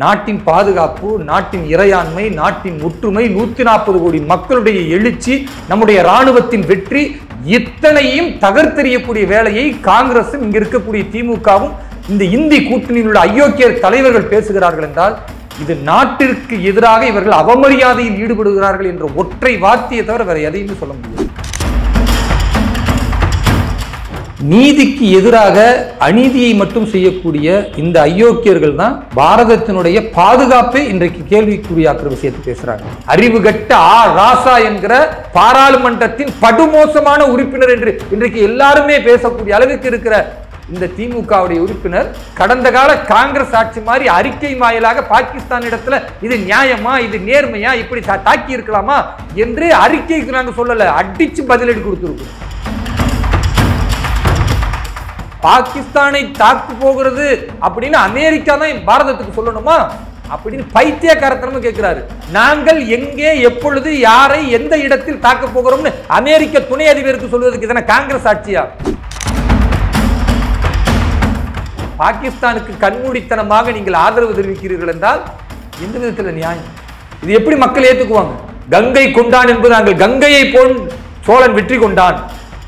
நாட்டின் பாதுகாப்பு, நாட்டின் இறையாண்மை, நாட்டின் ஒற்றுமை, 140 கோடி மக்களுடைய எழுச்சி, நம்முடைய இராணுவத்தின் வெற்றி, இத்தனையும் தகர்த்தெறியக்கூடிய வேலையை காங்கிரசும் இங்க இருக்கக்கூடிய திமுகவும் இந்த இந்தி கூட்டணியில் உள்ள அயோக்கிய தலைவர்கள் பேசுகிறார்கள் என்றால் இது நாட்டிற்கு எதிராக இவர்கள் அவமரியாதையில் ஈடுபடுகிறார்கள் என்ற ஒற்றை வார்த்தையை தவிர வேற எதையுமே சொல்ல முடியாது. நீதிக்கு எதிராக அநீதியை மட்டும் செய்யக்கூடிய இந்த அயோக்கியர்கள் தான் பாரதத்தினுடைய பாதுகாப்பை இன்றைக்கு கேள்விக்குறியாக்குற விஷயத்தை பேசுறாங்க. அறிவு கட்ட ராசா என்கிற பாராளுமன்றத்தின் படுமோசமான உறுப்பினர் என்று இன்றைக்கு எல்லாருமே பேசக்கூடிய அளவுக்கு இருக்கிற இந்த திமுகவுடைய உறுப்பினர் கடந்த கால காங்கிரஸ் ஆட்சி மாதிரி அறிக்கை வாயிலாக பாகிஸ்தான் இடத்துல இது நியாயமா, இது நேர்மையா, இப்படி தாக்கி இருக்கலாமா என்று அறிக்கைக்கு நாங்க சொல்லல, அடிச்சு பதிலடி கொடுத்திருக்கோம். பாகிஸ்தானை தாக்கு போகிறது அப்படின்னு அமெரிக்கா தான் பாரதத்துக்கு சொல்லணுமா அப்படின்னு பைத்தியக்காரத்தனமா கேட்கிறாரு. நாங்கள் எங்கே, எப்பொழுது, யாரை, எந்த இடத்தில் தாக்க போகிறோம்னு அமெரிக்க துணை அதிபருக்கு சொல்வதற்கு இதன காங்கிரஸ் ஆட்சியா? பாகிஸ்தானுக்கு கண்மூடித்தனமாக நீங்கள் ஆதரவு தெரிவிக்கிறீர்கள் என்றால் எந்த விதத்தில் நியாயம்? இது எப்படி மக்கள் ஏற்றுக்குவாங்க? கங்கை கொண்டான் என்பது நாங்கள் கங்கையை போல் சோழன் வெற்றி கொண்டான்,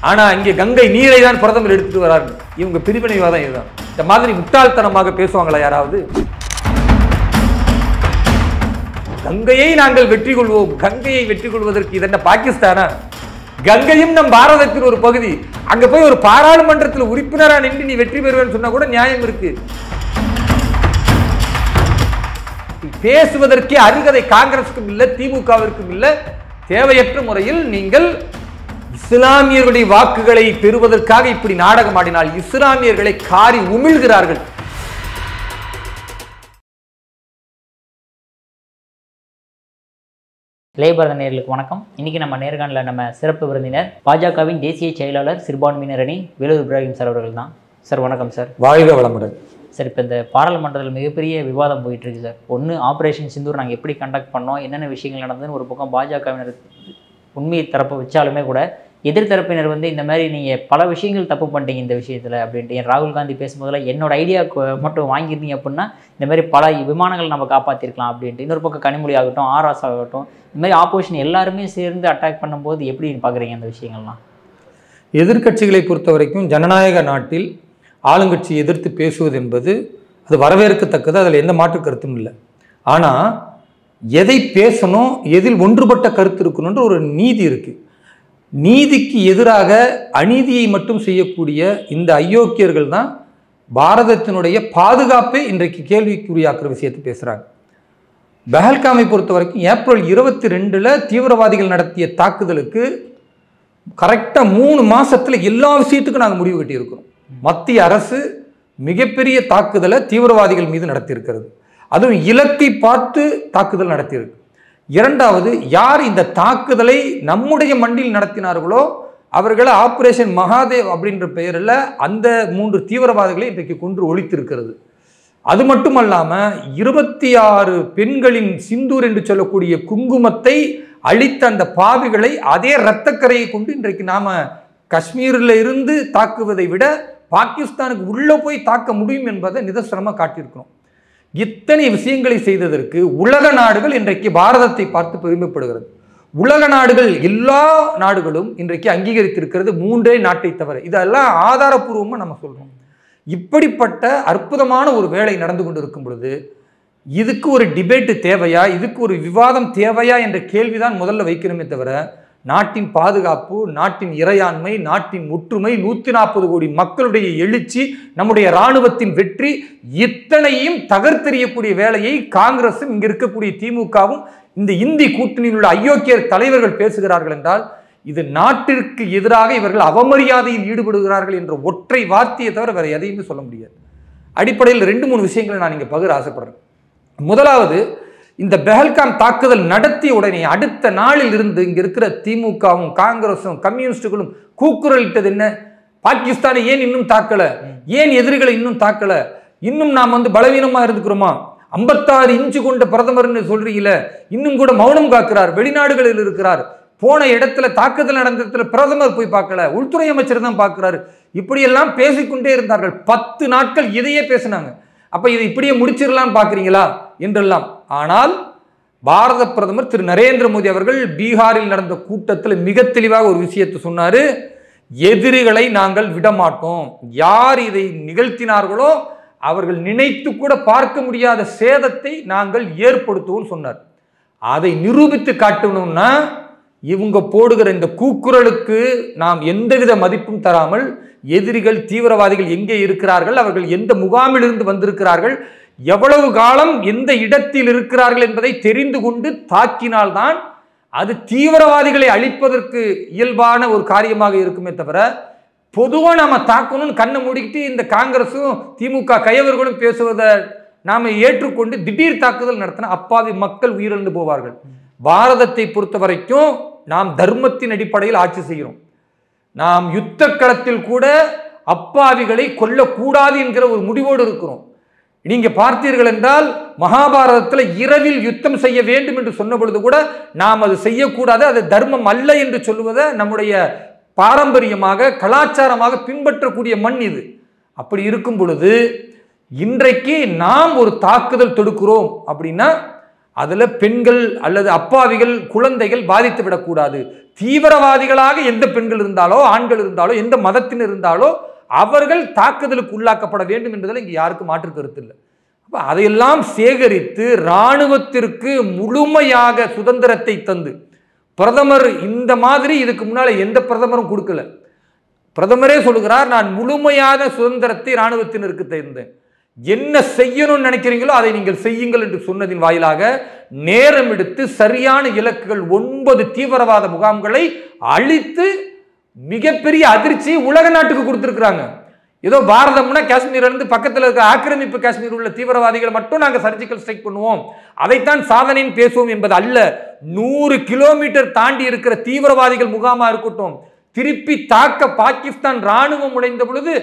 ஆனா இங்கே கங்கை நீரை தான் பிரதமர் எடுத்துட்டு வரார்கள். இவங்க பிரிவினைவாதம் இதுதான். இந்த மாதிரி முட்டாள்தனமாக பேசுவாங்களா யாராவது? கங்கையை நாங்கள் வெற்றி கொள்வோம். கங்கையை வெற்றி கொள்வதற்கு இது என்ன பாகிஸ்தானா? கங்கையும் நம் பாரதத்தின் ஒரு பகுதி. அங்க போய் ஒரு பாராளுமன்றத்தில் உறுப்பினரா நின்று நீ வெற்றி பெறுவேன்னு சொன்னா கூட நியாயம் இருக்கு. பேசுவதற்கே அருகதை காங்கிரசுக்கும் இல்ல, திமுகவிற்கும் இல்ல. தேவையற்ற முறையில் நீங்கள் இஸ்லாமியர்களுடைய வாக்குகளை பெறுவதற்காக இப்படி நாடகம் ஆடினால் இஸ்லாமியர்களை காரி உமிழ்கிறார்கள். இளையபாரத நேயர்களுக்கு வணக்கம். இன்னைக்கு நம்ம நேர்காணல நம்ம சிறப்பு விருந்தினர் பாஜகவின் தேசிய செயலாளர் சிறுபான்மையினர் அணி வேலூர் இப்ராஹிம் சார் அவர்கள் தான். சார் வணக்கம் சார். வாழ்க வளமுடன். சார், இப்போ இந்த பாராளுமன்றத்தில் மிகப்பெரிய விவாதம் போயிட்டு இருக்கு சார். ஒன்று ஆப்ரேஷன் சிந்தூர் நாங்கள் எப்படி கண்டக்ட் பண்ணோம், என்னென்ன விஷயங்கள் நடந்ததுன்னு ஒரு பக்கம் பாஜகவினர் உண்மையை தரப்பு வச்சாலுமே கூட எதிர்த்தரப்பினர் இந்த மாதிரி நீங்கள் பல விஷயங்கள் தப்பு பண்ணிட்டீங்க இந்த விஷயத்தில் அப்படின்ட்டு. என் ராகுல் காந்தி பேசும்போதில் என்னோட ஐடியா மட்டும் வாங்கியிருந்தீங்க அப்படின்னா இந்த மாதிரி பல விமானங்கள் நம்ம காப்பாற்றிருக்கலாம் அப்படின்ட்டு. இன்னொரு பக்கம் கனிமொழி ஆகட்டும், ஆர்எஸ் ஆகட்டும், இந்த மாதிரி ஆப்போசிஷன் எல்லாருமே சேர்ந்து அட்டாக் பண்ணும்போது எப்படி பார்க்குறீங்க அந்த விஷயங்கள்லாம்? எதிர்கட்சிகளை பொறுத்த வரைக்கும் ஜனநாயக நாட்டில் ஆளுங்கட்சி எதிர்த்து பேசுவது என்பது அது வரவேற்கத்தக்கது, அதில் எந்த மாற்று கருத்தும் இல்லை. ஆனால் எதை பேசணும், எதில் ஒன்றுபட்ட கருத்து இருக்கணுன்ற ஒரு நீதி இருக்குது. நீதிக்கு எதிராக அநீதியை மட்டும் செய்யக்கூடிய இந்த அயோக்கியர்கள் தான் பாரதத்தினுடைய பாதுகாப்பை இன்றைக்கு கேள்விக்குறியாக்குற விஷயத்தை பேசுகிறாங்க. பெஹல்காமை பொறுத்த வரைக்கும் ஏப்ரல் 22 தீவிரவாதிகள் நடத்திய தாக்குதலுக்கு கரெக்டாக 3 மாதத்தில் எல்லா விஷயத்துக்கும் நாங்கள் முடிவு கட்டியிருக்கிறோம். மத்திய அரசு மிகப்பெரிய தாக்குதலை தீவிரவாதிகள் மீது நடத்தியிருக்கிறது. அதுவும் இலக்கை பார்த்து தாக்குதல் நடத்தியிருக்கு. இரண்டாவது, யார் இந்த தாக்குதலை நம்முடைய மண்ணில் நடத்தினார்களோ அவர்களை ஆபரேஷன் மகாதேவ் அப்படின்ற பெயரில் அந்த 3 தீவிரவாதிகளை இன்றைக்கு கொன்று ஒழித்திருக்கிறது. அது மட்டுமல்லாமல் 26 பெண்களின் சிந்தூர் என்று சொல்லக்கூடிய குங்குமத்தை அழித்த அந்த பாவிகளை அதே இரத்தக்கரையை கொண்டு இன்றைக்கு நாம காஷ்மீரில் இருந்து தாக்குவதை விட பாகிஸ்தானுக்கு உள்ளே போய் தாக்க முடியும் என்பதை நிதர்சனமாக காட்டியிருக்கிறோம். இத்தனை விஷயங்களை செய்ததற்கு உலக நாடுகள் இன்றைக்கு பாரதத்தை பார்த்து பெருமைப்படுகிறது. உலக நாடுகள் எல்லா நாடுகளும் இன்றைக்கு அங்கீகரித்திருக்கிறது 3 நாட்டை தவிர. இதெல்லாம் ஆதாரபூர்வமாக நம்ம சொல்றோம். இப்படிப்பட்ட அற்புதமான ஒரு வேலை நடந்து கொண்டு இருக்கும் பொழுது இதுக்கு ஒரு டிபேட்டு தேவையா, இதுக்கு ஒரு விவாதம் தேவையா என்ற கேள்விதான் முதல்ல வைக்கணுமே தவிர நாட்டின் பாதுகாப்பு, நாட்டின் இறையாண்மை, நாட்டின் ஒற்றுமை, 140 கோடி மக்களுடைய எழுச்சி, நம்முடைய இராணுவத்தின் வெற்றி, இத்தனையும் தகர்த்தெறியக்கூடிய வேலையை காங்கிரசும் இங்க இருக்கக்கூடிய திமுகவும் இந்த இந்தி கூட்டணியில் உள்ள அயோக்கிய தலைவர்கள் பேசுகிறார்கள் என்றால் இது நாட்டிற்கு எதிராக இவர்கள் அவமரியாதையில் ஈடுபடுகிறார்கள் என்ற ஒற்றை வார்த்தையை தவிர வேற எதையுமே சொல்ல முடியாது. அடிப்படையில் 2-3 விஷயங்களை நான் இங்க பகிர ஆசைப்படுறேன். முதலாவது, இந்த பெஹல்காம் தாக்குதல் நடத்திய உடனே அடுத்த நாளில் இருந்து இங்க இருக்கிற திமுகவும் காங்கிரசும் கம்யூனிஸ்டுகளும் கூக்குரலிட்டது என்ன? பாகிஸ்தானை ஏன் இன்னும் தாக்கல, ஏன் எதிரிகளை இன்னும் தாக்கல, இன்னும் நாம் பலவீனமா இருந்துக்கிறோமா, 56 இன்ச்சு கொண்ட பிரதமர்னு சொல்றீங்கள, இன்னும் கூட மௌனம் காக்கிறார், வெளிநாடுகளில் இருக்கிறார், போன இடத்துல தாக்குதல் நடந்த இடத்துல பிரதமர் போய் பார்க்கல, உள்துறை அமைச்சர் தான் பார்க்கிறாரு, இப்படியெல்லாம் பேசிக்கொண்டே இருந்தார்கள். 10 நாட்கள் இதையே பேசினாங்க. அப்ப இதை இப்படியே முடிச்சிடலான்னு பாக்குறீங்களா? என்றெல்லாம். ஆனால் பாரத பிரதமர் திரு நரேந்திர மோடி அவர்கள் பீகாரில் நடந்த கூட்டத்தில் மிக தெளிவாக ஒரு விஷயத்தை சொன்னாரு. எதிரிகளை நாங்கள் விடமாட்டோம். யார் இதை நிகழ்த்தினார்களோ அவர்கள் நினைத்து கூட பார்க்க முடியாத சேதத்தை நாங்கள் ஏற்படுத்துவோம் சொன்னார். அதை நிரூபித்து காட்டணும்னா இவங்க போடுகிற இந்த கூக்குரலுக்கு நாம் எந்தவித மதிப்பும் தராமல் எதிரிகள் தீவிரவாதிகள் எங்கே இருக்கிறார்கள், அவர்கள் எந்த முகாமிலிருந்து வந்திருக்கிறார்கள், எவ்வளவு காலம் எந்த இடத்தில் இருக்கிறார்கள் என்பதை தெரிந்து கொண்டு தாக்கினால்தான் அது தீவிரவாதிகளை அழிப்பதற்கு இயல்பான ஒரு காரியமாக இருக்குமே தவிர பொதுவாக நாம தாக்கணும்னு கண்ணை மூடிக்கிட்டு இந்த காங்கிரஸும் திமுக கயவர்களும் பேசுவதை நாம ஏற்றுக்கொண்டு திடீர் தாக்குதல் நடத்தின அப்பாவி மக்கள் உயிரிழந்து போவார்கள். பாரதத்தை பொறுத்த வரைக்கும் நாம் தர்மத்தின் அடிப்படையில் ஆட்சி செய்கிறோம். நாம் யுத்த களத்தில் கூட அப்பாவிகளை கொல்லக்கூடாது என்கிற ஒரு முடிவோடு இருக்கிறோம். நீங்க பார்த்தீர்கள் என்றால் மகாபாரதத்தில் இரவில் யுத்தம் செய்ய வேண்டும் என்று சொன்ன பொழுது கூட நாம் அது செய்யக்கூடாது, அது தர்மம் அல்ல என்று சொல்லுவதை நம்முடைய பாரம்பரியமாக கலாச்சாரமாக பின்பற்றக்கூடிய மண் இது. அப்படி இருக்கும் பொழுது இன்றைக்கு நாம் ஒரு தாக்குதல் தொடுக்கிறோம் அப்படின்னா அதுல பெண்கள் அல்லது அப்பாவிகள் குழந்தைகள் பாதித்து விடக்கூடாது. தீவிரவாதிகளாக எந்த பெண்கள் இருந்தாலோ ஆண்கள் இருந்தாலோ எந்த மதத்தினர் இருந்தாலோ அவர்கள் தாக்குதலுக்கு உள்ளாக்கப்பட வேண்டும் என்பதில் இங்கே யாருக்கும் மாற்று கருத்து இல்லை. அப்ப அதையெல்லாம் சேகரித்து இராணுவத்திற்கு முழுமையாக சுதந்திரத்தை தந்து பிரதமர் இந்த மாதிரி இதுக்கு முன்னால எந்த பிரதமரும் கொடுக்கல. பிரதமரே சொல்லுகிறார், நான் முழுமையான சுதந்திரத்தை இராணுவத்தினருக்கு தந்தேன், என்ன செய்யணும்னு நினைக்கிறீங்களோ அதை நீங்கள் செய்யுங்கள் என்று சொன்னதின் வாயிலாக நேரம் எடுத்து சரியான இலக்குகள் 9 தீவிரவாத முகாம்களை அழித்து மிகப்பெரிய அதிர்ச்சி உலக நாட்டுக்கு கொடுத்திருக்கிறாங்க. ஏதோ பாரதம்னா காஷ்மீர்ல இருந்து பக்கத்தில் இருக்க ஆக்கிரமிப்பு காஷ்மீர் உள்ள தீவிரவாதிகளை மட்டும் நாங்கள் சர்ஜிக்கல் ஸ்ட்ரைக் பண்ணுவோம், அதைத்தான் சாதனைன்னு பேசுவோம் என்பது அல்ல. 100 கிலோமீட்டர் தாண்டி இருக்கிற தீவிரவாதிகள் முகாமா இருக்கட்டும், திருப்பி தாக்க பாகிஸ்தான் ராணுவம் நுழைந்த பொழுது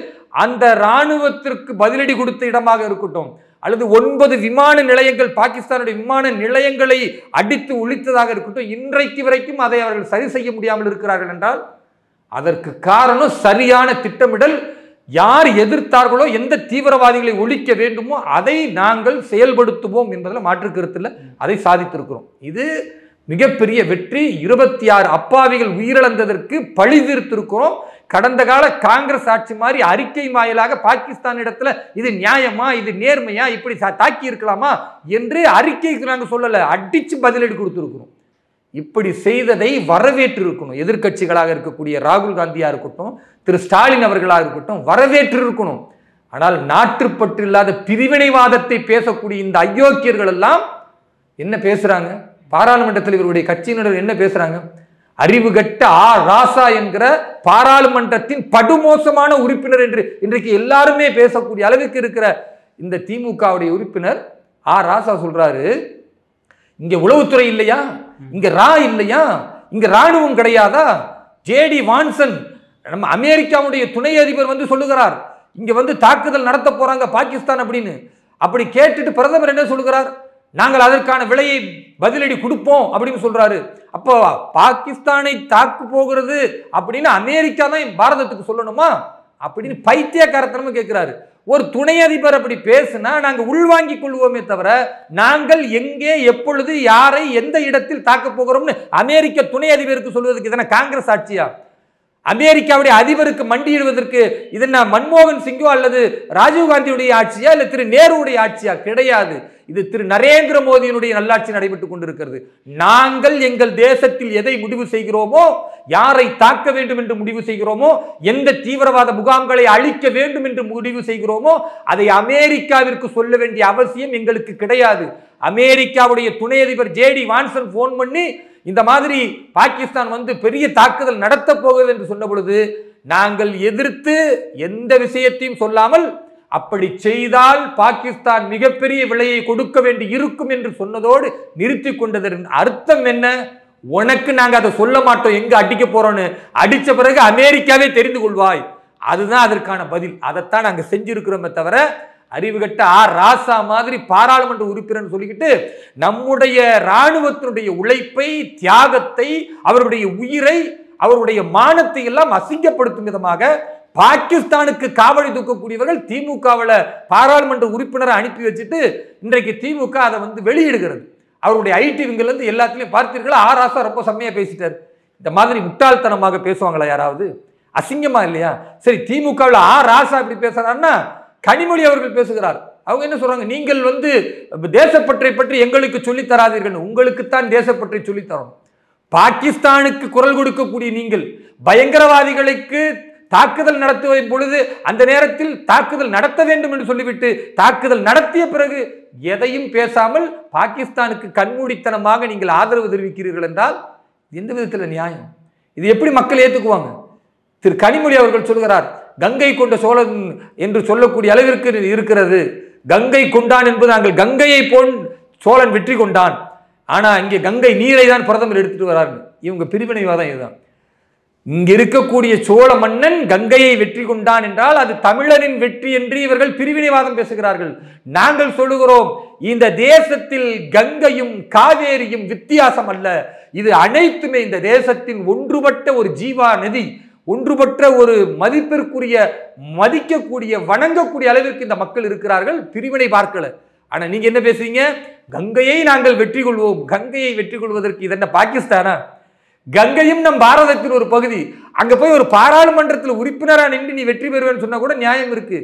அந்த ராணுவத்திற்கு பதிலடி கொடுத்த இடமாக இருக்கட்டும், அல்லது 9 விமான நிலையங்கள் பாகிஸ்தானுடைய விமான நிலையங்களை அடித்து ஒழித்ததாக இருக்கட்டும், இன்றைக்கு வரைக்கும் அதை அவர்கள் சரி செய்ய முடியாமல் இருக்கிறார்கள் என்றால் அதற்கு காரணம் சரியான திட்டமிடல். யார் எதிர்த்தார்களோ எந்த தீவிரவாதிகளை ஒழிக்க வேண்டுமோ அதை நாங்கள் செயல்படுத்துவோம் என்பதில் மாற்று கருத்தில் அதை சாதித்திருக்கிறோம். இது மிகப்பெரிய வெற்றி. 26 அப்பாவிகள் உயிரிழந்ததற்கு பழி தீர்த்திருக்கிறோம். கடந்த கால காங்கிரஸ் ஆட்சி மாதிரி அறிக்கை வாயிலாக பாகிஸ்தான் இடத்துல இது நியாயமா, இது நேர்மையா, இப்படி தாக்கி இருக்கலாமா என்று அறிக்கைக்கு நாங்கள் சொல்லல, அடிச்சு பதிலடி கொடுத்திருக்கிறோம். இப்படி செய்ததை வரவேற்று இருக்கணும். எதிர்க்கட்சிகளாக இருக்கக்கூடிய ராகுல் காந்தியா இருக்கட்டும், திரு ஸ்டாலின் அவர்களாக இருக்கட்டும், வரவேற்று இருக்கணும். ஆனால் நாட்டுப்பற்று இல்லாத பிரிவினைவாதத்தை பேசக்கூடிய இந்த அயோக்கியர்கள் எல்லாம் என்ன பேசுறாங்க? பாராளுமன்றத்தில் இவருடைய கட்சியினர் என்ன பேசுறாங்க? அறிவுகட்ட ராசா என்கிற பாராளுமன்றத்தின் படுமோசமான உறுப்பினர் என்று இன்றைக்கு எல்லாருமே பேசக்கூடிய அளவுக்கு இருக்கிற இந்த திமுகவுடைய உறுப்பினர் ராசா சொல்றாரு, இங்க உளவுத்துறை இல்லையா, இங்க இல்லையா, இங்க ராணுவம் கிடையாதா? ஜேடி வான்சன் நம்ம அமெரிக்காவுடைய துணை அதிபர் வந்து சொல்லுகிறார், இங்க வந்து தாக்குதல் நடத்த போறாங்க பாகிஸ்தான் அப்படின்னு. அப்படி கேட்டுட்டு பிரதமர் என்ன சொல்லுகிறார்? நாங்கள் அதற்கான விலையை பதிலடி கொடுப்போம் அப்படின்னு சொல்றாரு. அப்போ பாகிஸ்தானை தாக்கு போகிறது அப்படின்னு அமெரிக்கா தான் பாரதத்துக்கு சொல்லணுமா அப்படின்னு பைத்தியக்காரத்தனமா கேட்கிறாரு. ஒரு துணை அதிபர் அப்படி பேசுனா நாங்க உள்வாங்கிக் கொள்வோமே தவிர நாங்கள் எங்கே எப்பொழுது யாரை எந்த இடத்தில் தாக்க போகிறோம்னு அமெரிக்க துணை அதிபருக்கு சொல்வதற்கு இதென்ன காங்கிரஸ் ஆட்சியா? அமெரிக்காவுடைய அதிபருக்கு மண்டியிடுவதற்கு இது என்ன மன்மோகன் சிங்கோ அல்லது ராஜீவ்காந்தியுடைய ஆட்சியா இல்ல திரு நேருடைய ஆட்சியா? கிடையாது. இது திரு நரேந்திர மோடியினுடைய நல்லாட்சி நடைபெற்றுக் கொண்டிருக்கிறது. நாங்கள் எங்கள் தேசத்தில் எதை முடிவு செய்கிறோமோ, யாரை தாக்க வேண்டும் என்று முடிவு செய்கிறோமோ, எந்த தீவிரவாத முகாம்களை அழிக்க வேண்டும் என்று முடிவு செய்கிறோமோ அதை அமெரிக்காவிற்கு சொல்ல வேண்டிய அவசியம் எங்களுக்கு கிடையாது. அமெரிக்காவுடைய துணை அதிபர் ஜேடி வான்சன் போன் பண்ணி இந்த மாதிரி பாகிஸ்தான் வந்து பெரிய தாக்குதல் நடத்த போகுது என்று சொன்ன பொழுது நாங்கள் எதிர்த்து எந்த விஷயத்தையும் சொல்லாமல் அப்படி செய்தால் பாகிஸ்தான் மிகப்பெரிய விலையை கொடுக்க வேண்டி இருக்கும் என்று சொன்னதோடு நிறுத்தி கொண்டதன் அர்த்தம் என்ன? உனக்கு நாங்க அதை சொல்ல மாட்டோம் எங்க அடிக்க போறோம்னு, அடிச்ச பிறகு அமெரிக்காவே தெரிந்து கொள்வாய். அதுதான் அதற்கான பதில். அதைத்தான் நாங்க செஞ்சிருக்கிறோமே தவிர அறிவுகட்ட ராசா மாதிரி பாராளுமன்ற உறுப்பினர் சொல்லிக்கிட்டு நம்முடைய இராணுவத்தினுடைய உழைப்பை, தியாகத்தை, அவருடைய உயிரை, அவருடைய மானத்தை எல்லாம் அசிங்கப்படுத்தும் விதமாக பாகிஸ்தானுக்கு காவடி தூக்கக்கூடியவர்கள் திமுகவில் பாராளுமன்ற உறுப்பினரை அனுப்பி வச்சுட்டு இன்றைக்கு திமுக அதை வெளியிடுகிறது. அவருடைய ஐடி விங்கிலிருந்து எல்லாத்திலையும் பார்த்தீர்களா, ஆராசா ரொம்ப செம்மையா பேசிட்டார். இந்த மாதிரி முட்டாள்தனமாக பேசுவாங்களா யாராவது? அசிங்கமா இல்லையா? சரி, திமுகவில் ராசா இப்படி பேசுறாருன்னா கனிமொழி அவர்கள் பேசுகிறார். அவங்க என்ன சொல்றாங்க, நீங்கள் தேசப்பற்றை பற்றி எங்களுக்கு சொல்லித் தராதீர்கள், உங்களுக்குத்தான் தேசப்பற்றை சொல்லித்தரோம். பாகிஸ்தானுக்கு குரல் கொடுக்கக்கூடிய நீங்கள் பயங்கரவாதிகளுக்கு தாக்குதல் நடத்துவதன் பொழுது அந்த நேரத்தில் தாக்குதல் நடத்த வேண்டும் என்று சொல்லிவிட்டு தாக்குதல் நடத்திய பிறகு எதையும் பேசாமல் பாகிஸ்தானுக்கு கண்மூடித்தனமாக நீங்கள் ஆதரவு தெரிவிக்கிறீர்கள் என்றால் எந்த விதத்தில் நியாயம்? இது எப்படி மக்கள் ஏற்றுக்குவாங்க? திரு கனிமொழி அவர்கள் சொல்கிறார், கங்கை கொண்ட சோழன் என்று சொல்லக்கூடிய அளவிற்கு இருக்கிறது. கங்கை கொண்டான் என்பது நாங்கள் கங்கையை போல் சோழன் வெற்றி கொண்டான், ஆனா இங்கே கங்கை நீரை தான் பிரதமர் எடுத்துட்டு வரார்கள். இவங்க பிரிவினைவாதம் இதுதான். இங்க இருக்கக்கூடிய சோழ மன்னன் கங்கையை வெற்றி கொண்டான் என்றால் அது தமிழனின் வெற்றி என்று இவர்கள் பிரிவினைவாதம் பேசுகிறார்கள். நாங்கள் சொல்லுகிறோம், இந்த தேசத்தில் கங்கையும் காவேரியும் வித்தியாசம் அல்ல, இது அனைத்துமே இந்த தேசத்தின் ஒன்றுபட்ட ஒரு ஜீவா நதி, ஒன்றுபட்ட ஒரு மதிப்பிற்குரிய மதிக்கக்கூடிய வணங்கக்கூடிய அளவிற்கு இந்த மக்கள் இருக்கிறார்கள். பிரிவினை பார்க்கல. ஆனா நீங்க என்ன பேசுறீங்க? கங்கையை நாங்கள் வெற்றி கொள்வோம். கங்கையை வெற்றி கொள்வதற்கு இது என்ன பாகிஸ்தானா? கங்கையும் நம் பாரதத்தின் ஒரு பகுதி. அங்க போய் ஒரு பாராளுமன்றத்தில் உறுப்பினரா நின்று நீ வெற்றி பெறுவேன்னு சொன்னா கூட நியாயம் இருக்கு.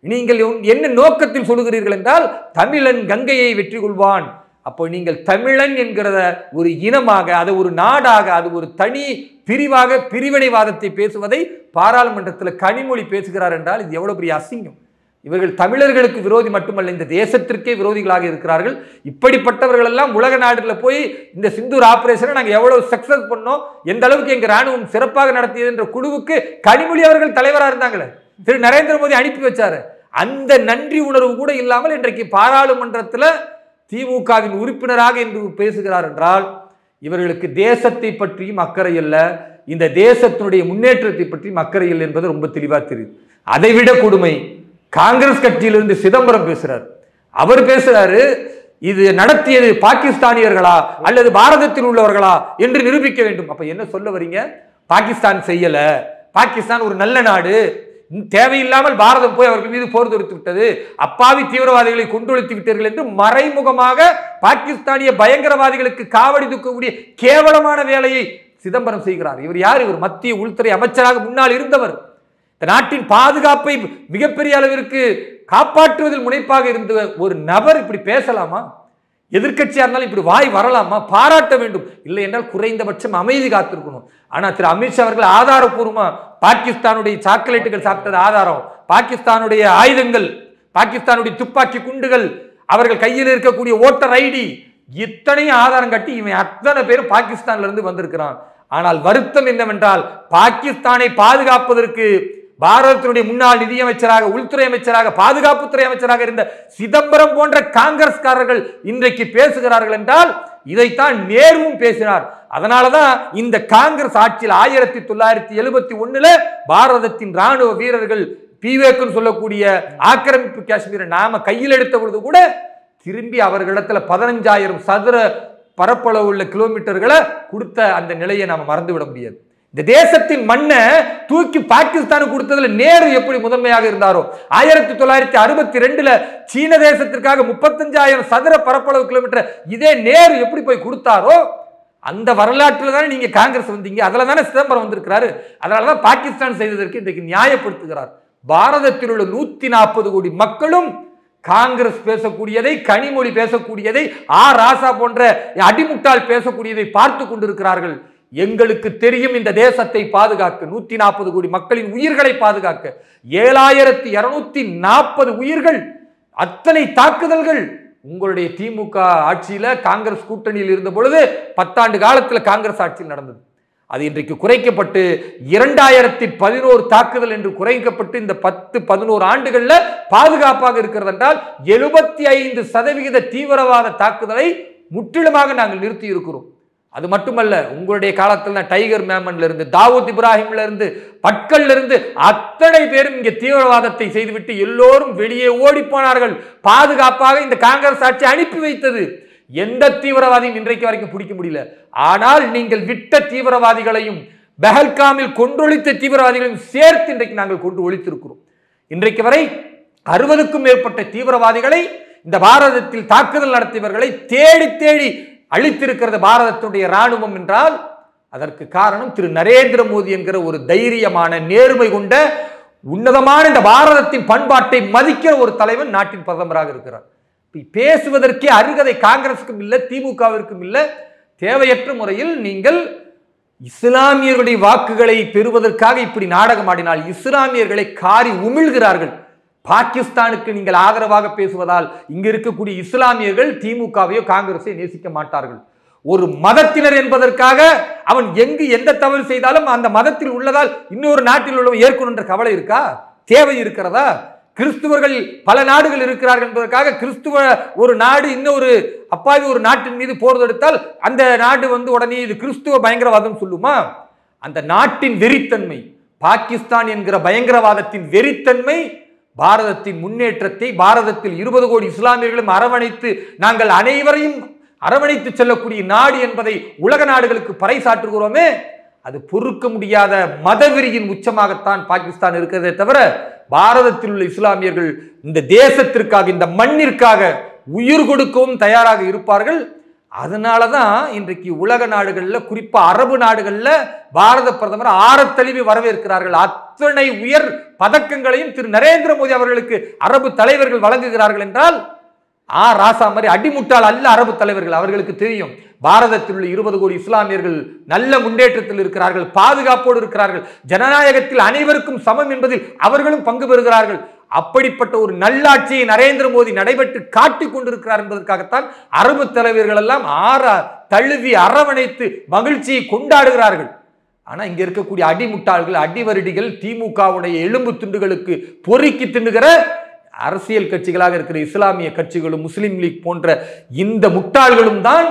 நீங்கள் என்ன நோக்கத்தில் சொல்லுகிறீர்கள் என்றால் தமிழன் கங்கையை வெற்றி கொள்வான். அப்போ நீங்கள் தமிழன் என்கிறத ஒரு இனமாக, அது ஒரு நாடாக, அது ஒரு தனி பிரிவாக பிரிவினைவாதத்தை பேசுவதை பாராளுமன்றத்தில் கனிமொழி பேசுகிறார் என்றால் இது எவ்வளவு பெரிய அசிங்கம். இவர்கள் தமிழர்களுக்கு விரோதி மட்டுமல்ல, இந்த தேசத்திற்கே விரோதிகளாக இருக்கிறார்கள். இப்படிப்பட்டவர்கள் எல்லாம் உலக நாடுகளில் போய் இந்த சிந்தூர் ஆபரேஷனை நாங்கள் எவ்வளவு சக்சஸ் பண்ணோம், எந்த அளவுக்கு எங்க ராணுவம் சிறப்பாக நடத்தியது என்ற குழுவுக்கு கனிமொழி அவர்கள் தலைவராக இருந்தாங்களே, திரு நரேந்திர மோடி அனுப்பி வச்சாரு. அந்த நன்றி உணர்வு கூட இல்லாமல் இன்றைக்கு பாராளுமன்றத்தில் திமுகவின் உறுப்பினராக என்று பேசுகிறார் என்றால் இவர்களுக்கு தேசத்தை பற்றியும் அக்கறை அல்ல, இந்த தேசத்தினுடைய முன்னேற்றத்தை பற்றியும் அக்கறை இல்லை என்பது ரொம்ப தெளிவாக தெரியுது. அதைவிட கொடுமை, காங்கிரஸ் கட்சியிலிருந்து சிதம்பரம் பேசுறார். அவர் பேசுறாரு, இது நடத்தியது பாகிஸ்தானியர்களா அல்லது பாரதத்தில் உள்ளவர்களா என்று நிரூபிக்க வேண்டும். அப்ப என்ன சொல்ல வரீங்க? பாகிஸ்தான் செய்யல, பாகிஸ்தான் ஒரு நல்ல நாடு, தேவையில்லாமல் பாரதம் போய் அவர்கள் மீது போர் தொடுத்து விட்டது, அப்பாவி தீவிரவாதிகளை கொண்டொழித்து விட்டீர்கள் என்று மறைமுகமாக பாகிஸ்தானிய பயங்கரவாதிகளுக்கு காவடி தூக்கக்கூடிய கேவலமான வேலையை சிதம்பரம் செய்கிறார். இவர் யார்? இவர் மத்திய உள்துறை அமைச்சராக முன்னால் இருந்தவர். நாட்டின் பாதுகாப்பை மிகப்பெரிய அளவிற்கு காப்பாற்றுவதில் முனைப்பாக இருந்த ஒரு நபர் இப்படி பேசலாமா? எதிர்க்கட்சியா இருந்தாலும் இப்படி வாய் வரலாமா? பாராட்ட வேண்டும். இல்லை என்றால் குறைந்தபட்சம் அமைதி காத்திருக்கணும். ஆனா திரு அமித்ஷா அவர்கள் ஆதாரப்பூர்வமா பாகிஸ்தானுடைய சாக்லேட்டுகள் சாப்பிட்டது ஆதாரம், பாகிஸ்தானுடைய ஆயுதங்கள், பாகிஸ்தானுடைய துப்பாக்கி குண்டுகள், அவர்கள் கையில் இருக்கக்கூடிய ஓட்டர் ஐடி, இத்தனையும் ஆதாரம் கட்டி இவன் அத்தனை பேரும் பாகிஸ்தான்ல இருந்து வந்திருக்கிறான். ஆனால் வருத்தம் என்னவென்றால் பாகிஸ்தானை பாதுகாப்பதற்கு பாரதத்தினுடைய முன்னாள் நிதியமைச்சராக, உள்துறை அமைச்சராக, பாதுகாப்புத்துறை அமைச்சராக இருந்த சிதம்பரம் போன்ற காங்கிரஸ்காரர்கள் இன்றைக்கு பேசுகிறார்கள் என்றால் இதைத்தான் நேருவும் பேசினார். அதனாலதான் இந்த காங்கிரஸ் ஆட்சியில் 1971 பாரதத்தின் ராணுவ வீரர்கள் பிவேக்குன்னு சொல்லக்கூடிய ஆக்கிரமிப்பு காஷ்மீரை நாம கையில் எடுத்த பொழுது கூட திரும்பி அவர்களிடத்துல 15,000 சதுர பரப்பளவு உள்ள கிலோமீட்டர்களை கொடுத்த அந்த நிலையை நாம மறந்துவிட முடியாது. இந்த தேசத்தின் மண்ணை தூக்கி பாகிஸ்தானுக்கு கொடுத்ததுல நேரு எப்படி முதன்மையாக இருந்தாரோ, 1962 சீன தேசத்திற்காக 35,000 சதுர பரப்பளவு கிலோமீட்டர் இதே நேரு எப்படி போய் கொடுத்தாரோ அந்த வரலாற்றில் தானே நீங்க காங்கிரஸ் வந்தீங்க. அதுல தானே சிதம்பரம் வந்திருக்கிறாரு. அதனாலதான் பாகிஸ்தான் செய்ததற்கு இன்றைக்கு நியாயப்படுத்துகிறார். பாரதத்தில் உள்ள 140 கோடி மக்களும் காங்கிரஸ் பேசக்கூடியதை, கனிமொழி பேசக்கூடியதை, ராசா போன்ற அடிமுட்டால் பேசக்கூடியதை பார்த்து கொண்டிருக்கிறார்கள். எங்களுக்கு தெரியும் இந்த தேசத்தை பாதுகாக்க, 140 கோடி மக்களின் உயிர்களை பாதுகாக்க 7,240 உயிர்கள், அத்தனை தாக்குதல்கள் உங்களுடைய திமுக ஆட்சியில காங்கிரஸ் கூட்டணியில் இருந்த பொழுது 10 ஆண்டு காலத்தில் காங்கிரஸ் ஆட்சியில் நடந்தது. அது இன்றைக்கு குறைக்கப்பட்டு 2011 தாக்குதல் என்று குறைக்கப்பட்டு இந்த 10-11 ஆண்டுகள்ல பாதுகாப்பாக இருக்கிறது என்றால் 75% தீவிரவாத தாக்குதலை முற்றிலுமாக நாங்கள் நிறுத்தி இருக்கிறோம். அது மட்டுமல்ல, உங்களுடைய காலத்தில் டைகர் மேமன்ல இருந்து, தாவூத் இப்ராஹிம்ல இருந்து, பட்கல்ல இருந்து அத்தனை பேரும் இங்கே தீவிரவாதத்தை செய்துவிட்டு எல்லோரும் வெளியே ஓடி போனார்கள். பாதுகாப்பாக இந்த காங்கிரஸ் ஆட்சி அனுப்பி வைத்தது. எந்த தீவிரவாதியும் இன்றைக்கு வரைக்கும் பிடிக்க முடியல. ஆனால் நீங்கள் விட்ட தீவிரவாதிகளையும் பெஹல்காமில் கொன்றொழித்த தீவிரவாதிகளையும் சேர்த்து இன்றைக்கு நாங்கள் கொண்டு ஒழித்திருக்கிறோம். இன்றைக்கு வரை 60க்கும் மேற்பட்ட தீவிரவாதிகளை, இந்த பாரதத்தில் தாக்குதல் நடத்தியவர்களை தேடி தேடி அழித்திருக்கிறது பாரதத்துடைய இராணுவம் என்றால் அதற்கு காரணம் திரு நரேந்திர மோடி என்கிற ஒரு தைரியமான, நேர்மை கொண்ட, உன்னதமான இந்த பாரதத்தின் பண்பாட்டை மதிக்கிற ஒரு தலைவன் நாட்டின் பிரதமராக இருக்கிறார். பேசுவதற்கே அருகதை காங்கிரசுக்கும் இல்லை, திமுகவிற்கும் இல்லை. தேவையற்ற முறையில் நீங்கள் இஸ்லாமியர்களுடைய வாக்குகளை பெறுவதற்காக இப்படி நாடகம் ஆடினால் இஸ்லாமியர்களை காரி உமிழ்கிறார்கள். பாகிஸ்தானுக்கு நீங்கள் ஆதரவாக பேசுவதால் இங்க இருக்கக்கூடிய இஸ்லாமியர்கள் திமுகவையோ காங்கிரஸை நேசிக்க மாட்டார்கள். ஒரு மதத்தினர் என்பதற்காக அவன் எங்கு எந்த தவறு செய்தாலும் அந்த மதத்தில் உள்ளதால் இன்னொரு நாட்டில் உள்ளவன் ஏற்கணும் என்ற கவலை இருக்கா? தேவை இருக்கிறதா? கிறிஸ்துவர்கள் பல நாடுகள் இருக்கிறார்கள் என்பதற்காக கிறிஸ்துவ ஒரு நாடு இன்னொரு அப்பாவி ஒரு நாட்டின் மீது போர் தொடுத்தால் அந்த நாடு உடனே இது கிறிஸ்துவ பயங்கரவாதம் சொல்லுமா? அந்த நாட்டின் வெறித்தன்மை, பாகிஸ்தான் என்கிற பயங்கரவாதத்தின் வெறித்தன்மை பாரதத்தின் முன்னேற்றத்தை, பாரதத்தில் 20 கோடி இஸ்லாமியர்களும் அரவணைத்து நாங்கள் அனைவரையும் அரவணைத்து செல்லக்கூடிய நாடு என்பதை உலக நாடுகளுக்கு பறைசாற்றுகிறோமே, அது பொறுக்க முடியாத மதவெறியின் உச்சமாகத்தான் பாகிஸ்தான் இருக்கிறதே தவிர பாரதத்தில் உள்ள இஸ்லாமியர்கள் இந்த தேசத்திற்காக, இந்த மண்ணிற்காக உயிர் கொடுக்கவும் தயாராக இருப்பார்கள். அதனாலதான் இன்றைக்கு உலக நாடுகள்ல, குறிப்பா அரபு நாடுகள்ல பாரத பிரதமர் ஆரத்தழுவி வரவேற்கிறார்கள். அத்தனை உயர் பதக்கங்களையும் திரு நரேந்திர மோடி அவர்களுக்கு அரபு தலைவர்கள் வழங்குகிறார்கள் என்றால் ராசா மாதிரி அடிமுட்டால் அல்ல அரபு தலைவர்கள். அவர்களுக்கு தெரியும் பாரதத்தில் உள்ள 20 கோடி இஸ்லாமியர்கள் நல்ல முன்னேற்றத்தில் இருக்கிறார்கள், பாதுகாப்போடு இருக்கிறார்கள், ஜனநாயகத்தில் அனைவருக்கும் சமம் என்பதில் அவர்களும் பங்கு பெறுகிறார்கள். அப்படிப்பட்ட ஒரு நல்லாட்சியை நரேந்திர மோடி நடைபெற்று காட்டிக் கொண்டிருக்கிறார் என்பதற்காகத்தான் அரபு தலைவர்கள் எல்லாம் தழுவி அரவணைத்து மகிழ்ச்சியை கொண்டாடுகிறார்கள். ஆனா இங்க இருக்கக்கூடிய அடிமுட்டாள்கள், அடிவருடிகள், திமுகவுடைய எலும்பு துண்டுகளுக்கு பொறுக்கி தின்னுகிற அரசியல் கட்சிகளாக இருக்கிற இஸ்லாமிய கட்சிகளும் முஸ்லிம் லீக் போன்ற இந்த முட்டாள்களும் தான்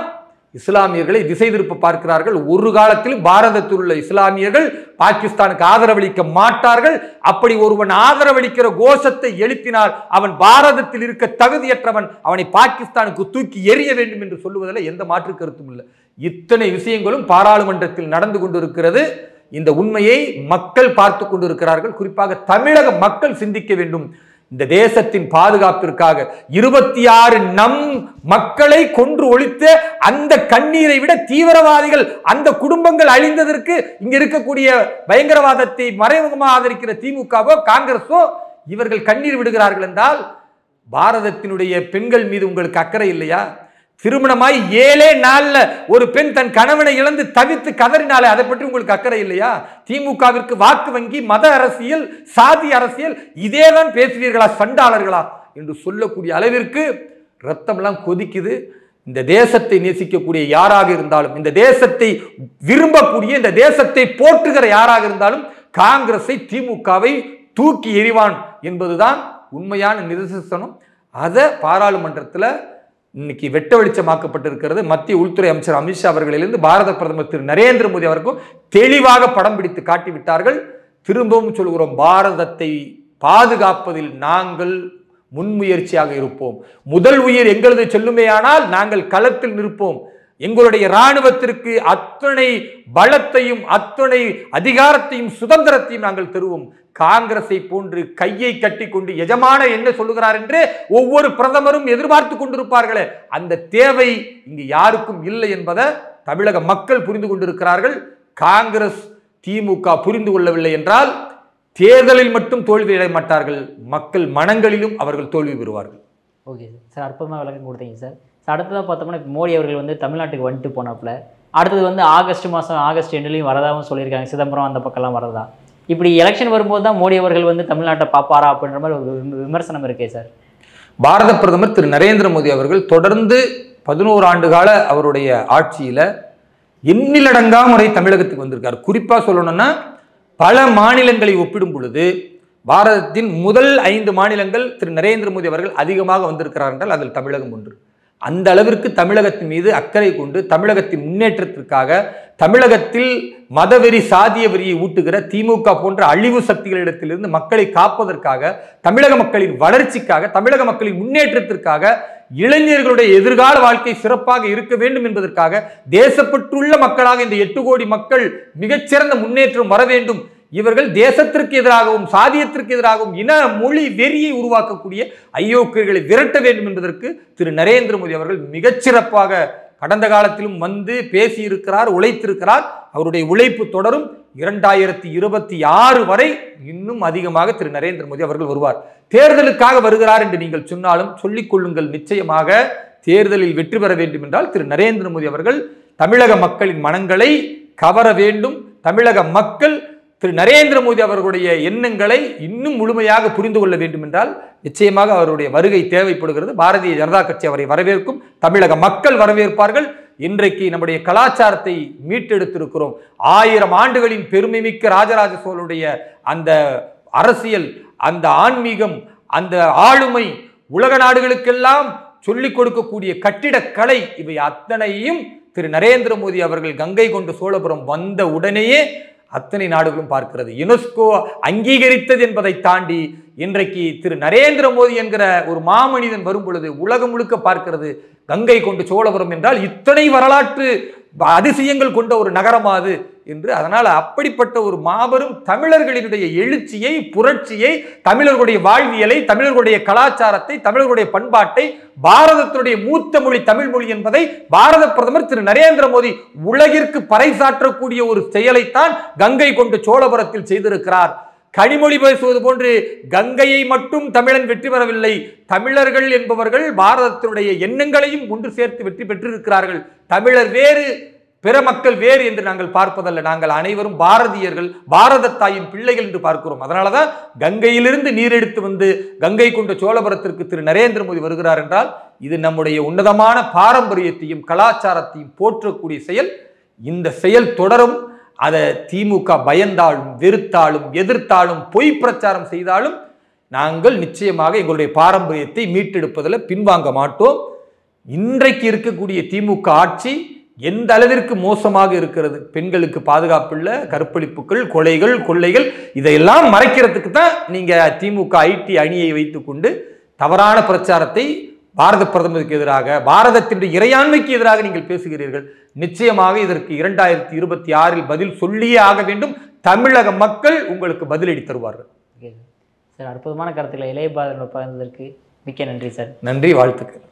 இஸ்லாமியர்களை திசை திருப்ப பார்க்கிறார்கள். ஒரு காலத்திலும் பாரதத்தில் உள்ள இஸ்லாமியர்கள் பாகிஸ்தானுக்கு ஆதரவளிக்க மாட்டார்கள். அப்படி ஒருவன் ஆதரவளிக்கிற கோஷத்தை எழுப்பினால் அவன் பாரதத்தில் இருக்க தகுதியற்றவன், அவனை பாகிஸ்தானுக்கு தூக்கி எறிய வேண்டும் என்று சொல்லுவதில் எந்த மாற்று கருத்தும் இல்லை. இத்தனை விஷயங்களும் பாராளுமன்றத்தில் நடந்து கொண்டிருக்கிறது. இந்த உண்மையை மக்கள் பார்த்து கொண்டிருக்கிறார்கள். குறிப்பாக தமிழக மக்கள் சிந்திக்க வேண்டும். இந்த தேசத்தின் பாதுகாப்பிற்காக 26 நம் மக்களை கொன்று ஒழித்த அந்த கண்ணீரை விட தீவிரவாதிகள், அந்த குடும்பங்கள் அழிந்ததற்கு இங்க இருக்கக்கூடிய பயங்கரவாதத்தை மறைமுகமாக ஆதரிக்கிற திமுகவோ காங்கிரஸோ இவர்கள் கண்ணீர் விடுகிறார்கள் என்றால் பாரதத்தினுடைய பெண்கள் மீது உங்களுக்கு அக்கறை இல்லையா? திருமணமாய் 7 நாள்ல ஒரு பெண் தன் கணவனை இழந்து தவித்து கதறினாலே அதை பற்றி உங்களுக்கு அக்கறை இல்லையா? திமுகவிற்கு வாக்கு வங்கி, மத அரசியல், சாதி அரசியல் இதேதான் பேசுவீர்களா சண்டாளர்களா என்று சொல்லக்கூடிய அளவிற்கு ரத்தம்லாம் கொதிக்குது. இந்த தேசத்தை நேசிக்கக்கூடிய யாராக இருந்தாலும், இந்த தேசத்தை விரும்பக்கூடிய, இந்த தேசத்தை போற்றுகிற யாராக இருந்தாலும் காங்கிரஸை, திமுகவை தூக்கி எறிவான் என்பதுதான் உண்மையான நிதர்சனம். அதை பாராளுமன்றத்தில் இன்னைக்கு வெட்ட வெளிச்சமாக்கப்பட்டிருக்கிறது. மத்திய உள்துறை அமைச்சர் அமித்ஷா அவர்களிலிருந்து பாரத பிரதமர் திரு நரேந்திர மோடி அவருக்கும் தெளிவாக படம் பிடித்து காட்டிவிட்டார்கள். திரும்பவும் சொல்கிறோம், பாரதத்தை பாதுகாப்பதில் நாங்கள் முன்முயற்சியாக இருப்போம். முதல் உயிர் எங்களது செல்லுமேயானால் நாங்கள் களத்தில் நிற்போம். எங்களுடைய இராணுவத்திற்கு அத்தனை பலத்தையும் அத்தனை அதிகாரத்தையும் சுதந்திரத்தையும் நாங்கள் தருவோம். காங்கிரஸை போன்று கையை கட்டி கொண்டு எஜமான என்ன சொல்லுகிறார் என்று ஒவ்வொரு பிரதமரும் எதிர்பார்த்து கொண்டிருப்பார்களே, அந்த தேவை இங்கு யாருக்கும் இல்லை என்பதை தமிழக மக்கள் புரிந்து கொண்டிருக்கிறார்கள். காங்கிரஸ், திமுக புரிந்து கொள்ளவில்லை என்றால் தேர்தலில் மட்டும் தோல்வி அடைய மாட்டார்கள், மக்கள் மனங்களிலும் அவர்கள் தோல்வி பெறுவார்கள். ஓகே சார், அற்புதமாக விளக்கம் கொடுத்தீங்க சார். அடுத்ததாக பார்த்தோம்னா இப்போ மோடி அவர்கள் தமிழ்நாட்டுக்கு வந்துட்டு போனப்பல அடுத்தது ஆகஸ்ட் மாதம், ஆகஸ்ட் எண்ட்லையும் வரதாகவும் சொல்லியிருக்காங்க. சிதம்பரம் அந்த பக்கம்லாம் வரதா. இப்படி எலெக்ஷன் வரும்போது தான் மோடி அவர்கள் தமிழ்நாட்டை பார்ப்பாரா அப்படின்ற மாதிரி ஒரு விமர்சனம் இருக்கே சார். பாரத பிரதமர் திரு நரேந்திர மோடி அவர்கள் தொடர்ந்து 11 ஆண்டு கால அவருடைய ஆட்சியில எண்ணிலடங்கா முறை தமிழகத்துக்கு வந்திருக்கார். குறிப்பா சொல்லணும்னா பல மாநிலங்களை ஒப்பிடும் பொழுது பாரதத்தின் முதல் 5 மாநிலங்கள் திரு நரேந்திர மோடி அவர்கள் அதிகமாக வந்திருக்கிறார் என்றால் அதில் தமிழகம் ஒன்று. அந்த அளவிற்கு தமிழகத்தின் மீது அக்கறை கொண்டு தமிழகத்தின் முன்னேற்றத்திற்காக, தமிழகத்தில் மதவெறி, சாதிய வெறியை ஊட்டுகிற திமுக போன்ற அழிவு சக்திகளிடத்திலிருந்து மக்களை காப்பதற்காக, தமிழக மக்களின் வளர்ச்சிக்காக, தமிழக மக்களின் முன்னேற்றத்திற்காக இளைஞர்களுடைய எதிர்கால வாழ்க்கை சிறப்பாக இருக்க வேண்டும் என்பதற்காக தேசப்பற்றுள்ள மக்களாக இந்த 8 கோடி மக்கள் மிகச்சிறந்த முன்னேற்றம் வர வேண்டும். இவர்கள் தேசத்திற்கு எதிராகவும் சாதியத்திற்கு எதிராகவும் இன மொழி வெறியை உருவாக்கக்கூடிய ஐயோக்கியர்களை விரட்ட வேண்டும் என்பதற்கு திரு நரேந்திர மோடி அவர்கள் மிகச்சிறப்பாக கடந்த காலத்திலும் வந்து பேசியிருக்கிறார், உழைத்திருக்கிறார். அவருடைய உழைப்பு தொடரும். 2026 வரை இன்னும் அதிகமாக திரு நரேந்திர மோடி அவர்கள் வருவார். தேர்தலுக்காக வருகிறார் என்று நீங்கள் சொன்னாலும் சொல்லிக் கொள்ளுங்கள். நிச்சயமாக தேர்தலில் வெற்றி பெற வேண்டும் என்றால் திரு நரேந்திர மோடி அவர்கள் தமிழக மக்களின் மனங்களை கவர வேண்டும். தமிழக மக்கள் திரு நரேந்திர மோடி அவர்களுடைய எண்ணங்களை இன்னும் முழுமையாக புரிந்து கொள்ள வேண்டும் என்றால் நிச்சயமாக அவருடைய வருகை தேவைப்படுகிறது. பாரதிய ஜனதா கட்சி அவரை வரவேற்கும், தமிழக மக்கள் வரவேற்பார்கள். இன்றைக்கு நம்முடைய கலாச்சாரத்தை மீட்டெடுத்திருக்கிறோம். 1000 ஆண்டுகளின் பெருமைமிக்க ராஜராஜ சோழனுடைய அந்த அரசியல், அந்த ஆன்மீகம், அந்த ஆளுமை, உலக நாடுகளுக்கெல்லாம் சொல்லிக் கொடுக்கக்கூடிய கட்டிடக்கலை, இவை அத்தனையும் திரு நரேந்திர மோடி அவர்கள் கங்கை கொண்டு சோழபுரம் வந்த உடனேயே அத்தனை நாடுகளும் பார்க்கிறது. யுனெஸ்கோ அங்கீகரித்தது என்பதை தாண்டி இன்றைக்கு திரு நரேந்திர மோடி என்கிற ஒரு மாமனிதன் வரும் பொழுது உலகம் முழுக்க பார்க்கிறது. கங்கை கொண்டு சோழபுரம் என்றால் இத்தனை வரலாற்று அதிசயங்கள் கொண்ட ஒரு நகரமாது என்று. அதனால அப்படிப்பட்ட ஒரு மாபெரும் தமிழர்களினுடைய எழுச்சியை, புரட்சியை, தமிழர்களுடைய வாழ்வியலை, தமிழர்களுடைய கலாச்சாரத்தை, தமிழர்களுடைய பண்பாட்டை, பாரதத்தினுடைய மூத்த மொழி தமிழ் மொழி என்பதை பாரத பிரதமர் திரு நரேந்திர மோடி உலகிற்கு பறைசாற்றக்கூடிய ஒரு செயலைத்தான் கங்கை கொண்டு சோழபுரத்தில் செய்திருக்கிறார். கனிமொழி பேசுவது போன்று கங்கையை மட்டும் தமிழன் வெற்றி பெறவில்லை, தமிழர்கள் என்பவர்கள் பாரதத்தினுடைய எண்ணங்களையும் ஒன்று சேர்த்து வெற்றி பெற்றிருக்கிறார்கள். தமிழர் வேறு, பிற மக்கள் வேறு என்று நாங்கள் பார்ப்பதல்ல. நாங்கள் அனைவரும் பாரதியர்கள், பாரத தாயின் பிள்ளைகள் என்று பார்க்கிறோம். அதனாலதான் கங்கையிலிருந்து நீர் எடுத்து வந்து கங்கை கொண்ட சோழபுரத்திற்கு திரு நரேந்திர மோடி வருகிறார் என்றால் இது நம்முடைய உன்னதமான பாரம்பரியத்தையும் கலாச்சாரத்தையும் போற்றக்கூடிய செயல். இந்த செயல் தொடரும். அதை திமுக பயந்தாலும், வெறுத்தாலும், எதிர்த்தாலும், பொய் பிரச்சாரம் செய்தாலும் நாங்கள் நிச்சயமாக எங்களுடைய பாரம்பரியத்தை மீட்டெடுப்பதில் பின்வாங்க மாட்டோம். இன்றைக்கு இருக்கக்கூடிய திமுக ஆட்சி எந்த அளவிற்கு மோசமாக இருக்கிறது. பெண்களுக்கு பாதுகாப்பு இல்லை, கற்பழிப்புகள், கொலைகள், கொள்ளைகள், இதையெல்லாம் மறைக்கிறதுக்கு தான் நீங்க திமுக ஐடி அணியை வைத்துக்கொண்டு தவறான பிரச்சாரத்தை பாரத பிரதமருக்கு எதிராக, பாரதத்தின் இறையாண்மைக்கு எதிராக நீங்கள் பேசுகிறீர்கள். நிச்சயமாக இதற்கு 2026 பதில் சொல்லியே ஆக வேண்டும். தமிழக மக்கள் உங்களுக்கு பதிலடி தருவார்கள். சார், அற்புதமான கருத்துக்களை இளைய பாரதம் பகிர்ந்ததற்கு மிக்க நன்றி சார். நன்றி, வாழ்த்துக்கள்.